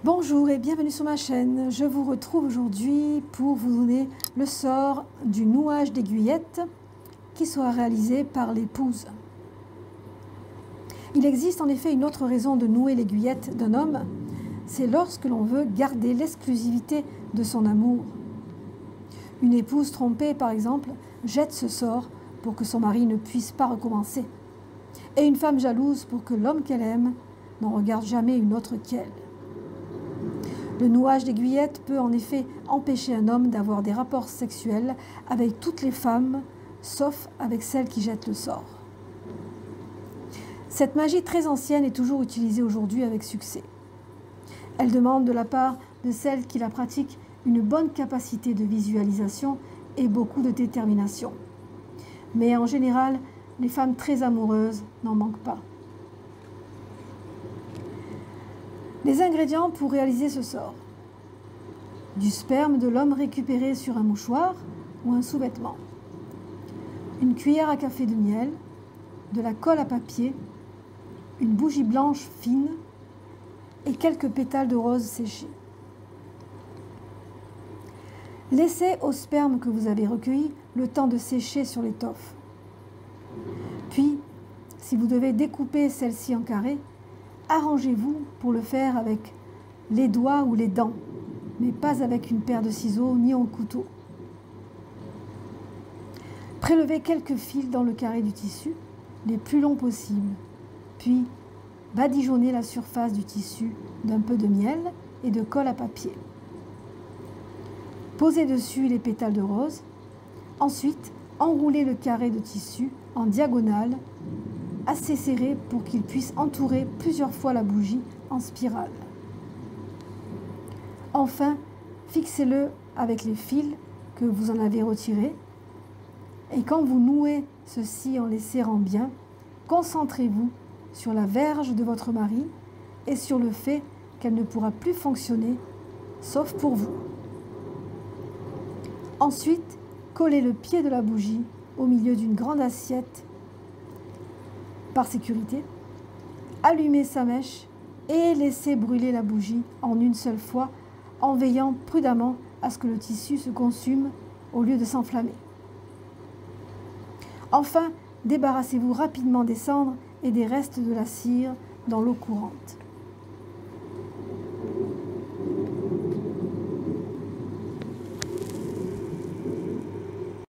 Bonjour et bienvenue sur ma chaîne. Je vous retrouve aujourd'hui pour vous donner le sort du nouage d'aiguillette qui sera réalisé par l'épouse. Il existe en effet une autre raison de nouer l'aiguillette d'un homme, c'est lorsque l'on veut garder l'exclusivité de son amour. Une épouse trompée, par exemple, jette ce sort pour que son mari ne puisse pas recommencer. Et une femme jalouse pour que l'homme qu'elle aime n'en regarde jamais une autre qu'elle. Le nouage d'aiguillette peut en effet empêcher un homme d'avoir des rapports sexuels avec toutes les femmes, sauf avec celles qui jettent le sort. Cette magie très ancienne est toujours utilisée aujourd'hui avec succès. Elle demande de la part de celles qui la pratiquent une bonne capacité de visualisation et beaucoup de détermination. Mais en général, les femmes très amoureuses n'en manquent pas. Les ingrédients pour réaliser ce sort: du sperme de l'homme récupéré sur un mouchoir ou un sous-vêtement, une cuillère à café de miel, de la colle à papier, une bougie blanche fine et quelques pétales de rose séchés. Laissez au sperme que vous avez recueilli le temps de sécher sur l'étoffe. Puis, si vous devez découper celle-ci en carrés, arrangez-vous pour le faire avec les doigts ou les dents, mais pas avec une paire de ciseaux ni un couteau. Prélevez quelques fils dans le carré du tissu, les plus longs possibles, puis badigeonnez la surface du tissu d'un peu de miel et de colle à papier. Posez dessus les pétales de rose. Ensuite, enroulez le carré de tissu en diagonale, assez serré pour qu'il puisse entourer plusieurs fois la bougie en spirale. Enfin, fixez-le avec les fils que vous en avez retirés. Et quand vous nouez ceci en les serrant bien, concentrez-vous sur la verge de votre mari et sur le fait qu'elle ne pourra plus fonctionner, sauf pour vous. Ensuite, collez le pied de la bougie au milieu d'une grande assiette par sécurité, allumez sa mèche et laissez brûler la bougie en une seule fois en veillant prudemment à ce que le tissu se consume au lieu de s'enflammer. Enfin, débarrassez-vous rapidement des cendres et des restes de la cire dans l'eau courante.